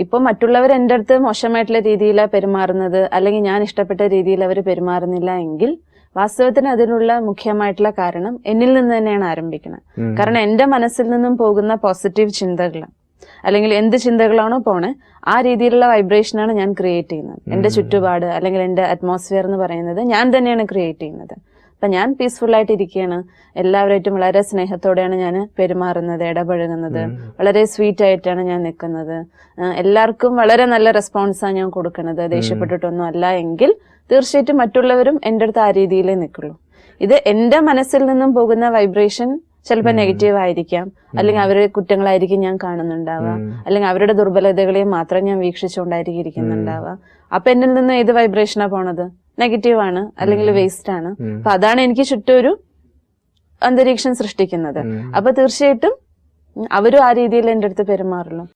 ഇപ്പൊ മറ്റുള്ളവർ എൻ്റെ അടുത്ത് മോശമായിട്ടുള്ള രീതിയിലാണ് പെരുമാറുന്നത്, അല്ലെങ്കിൽ ഞാൻ ഇഷ്ടപ്പെട്ട രീതിയിൽ അവർ പെരുമാറുന്നില്ല എങ്കിൽ വാസ്തവത്തിന് അതിനുള്ള മുഖ്യമായിട്ടുള്ള കാരണം എന്നിൽ നിന്ന് തന്നെയാണ് ആരംഭിക്കുന്നത്. കാരണം എന്റെ മനസ്സിൽ നിന്നും പോകുന്ന പോസിറ്റീവ് ചിന്തകൾ, അല്ലെങ്കിൽ എന്ത് ചിന്തകളാണോ പോണേ ആ രീതിയിലുള്ള വൈബ്രേഷനാണ് ഞാൻ ക്രിയേറ്റ് ചെയ്യുന്നത്. എന്റെ ചുറ്റുപാട് അല്ലെങ്കിൽ എന്റെ അറ്റ്മോസ്ഫിയർ എന്ന് പറയുന്നത് ഞാൻ തന്നെയാണ് ക്രിയേറ്റ് ചെയ്യുന്നത്. അപ്പൊ ഞാൻ പീസ്ഫുൾ ആയിട്ട് ഇരിക്കുകയാണ്, എല്ലാവരായിട്ടും വളരെ സ്നേഹത്തോടെയാണ് ഞാൻ പെരുമാറുന്നത്, ഇടപഴകുന്നത്, വളരെ സ്വീറ്റ് ആയിട്ടാണ് ഞാൻ നിൽക്കുന്നത്, എല്ലാവർക്കും വളരെ നല്ല റെസ്പോൺസാണ് ഞാൻ കൊടുക്കുന്നത്, ദേഷ്യപ്പെട്ടിട്ടൊന്നും അല്ല എങ്കിൽ തീർച്ചയായിട്ടും മറ്റുള്ളവരും എൻ്റെ അടുത്ത് ആ രീതിയിലേ നിൽക്കുള്ളൂ. ഇത് എന്റെ മനസ്സിൽ നിന്നും പോകുന്ന വൈബ്രേഷൻ ചിലപ്പോൾ നെഗറ്റീവ് ആയിരിക്കാം, അല്ലെങ്കിൽ അവരുടെ കുറ്റങ്ങളായിരിക്കും ഞാൻ കാണുന്നുണ്ടാവുക, അല്ലെങ്കിൽ അവരുടെ ദുർബലതകളെയും മാത്രം ഞാൻ വീക്ഷിച്ചുകൊണ്ടായിരിക്കും ഇരിക്കുന്നുണ്ടാവുക. അപ്പൊ എന്നിൽ നിന്ന് ഏത് വൈബ്രേഷനാ പോണത്? നെഗറ്റീവ് ആണ്, അല്ലെങ്കിൽ വേസ്റ്റ് ആണ്. അപ്പൊ അതാണ് എനിക്ക് ചുറ്റും ഒരു അന്തരീക്ഷം സൃഷ്ടിക്കുന്നത്. അപ്പൊ തീർച്ചയായിട്ടും അവരും ആ രീതിയിൽ എൻ്റെ അടുത്ത് പെരുമാറുള്ളൂ.